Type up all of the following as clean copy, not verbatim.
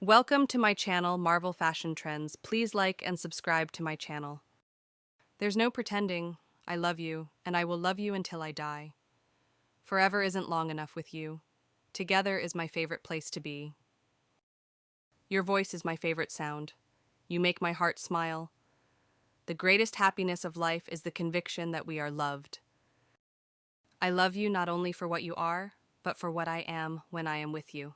Welcome to my channel, Marvel Fashion Trends. Please like and subscribe to my channel. There's no pretending. I love you, and I will love you until I die. Forever isn't long enough with you. Together is my favorite place to be. Your voice is my favorite sound. You make my heart smile. The greatest happiness of life is the conviction that we are loved. I love you not only for what you are, but for what I am when I am with you.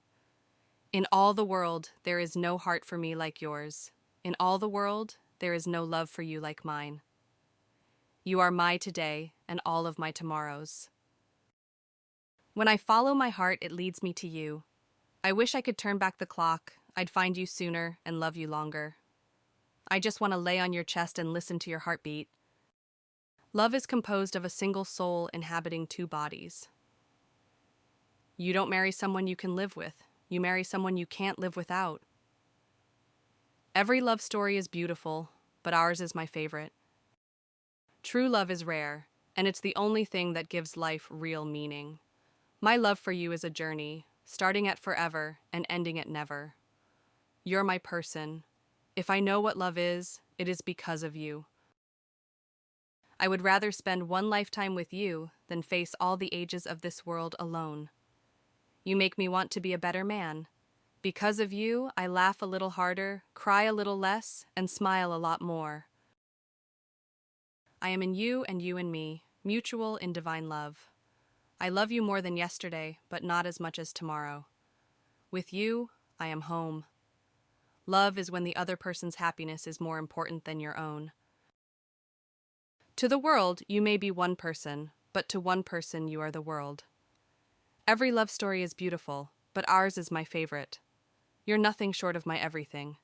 In all the world, there is no heart for me like yours. In all the world, there is no love for you like mine. You are my today and all of my tomorrows. When I follow my heart, it leads me to you. I wish I could turn back the clock. I'd find you sooner and love you longer. I just want to lay on your chest and listen to your heartbeat. Love is composed of a single soul inhabiting two bodies. You don't marry someone you can live with. You marry someone you can't live without. Every love story is beautiful, but ours is my favorite. True love is rare, and it's the only thing that gives life real meaning. My love for you is a journey, starting at forever and ending at never. You're my person. If I know what love is, it is because of you. I would rather spend one lifetime with you than face all the ages of this world alone. You make me want to be a better man. Because of you, I laugh a little harder, cry a little less, and smile a lot more. I am in you and you in me, mutual in divine love. I love you more than yesterday, but not as much as tomorrow. With you, I am home. Love is when the other person's happiness is more important than your own. To the world, you may be one person, but to one person, you are the world. Every love story is beautiful, but ours is my favorite. You're nothing short of my everything.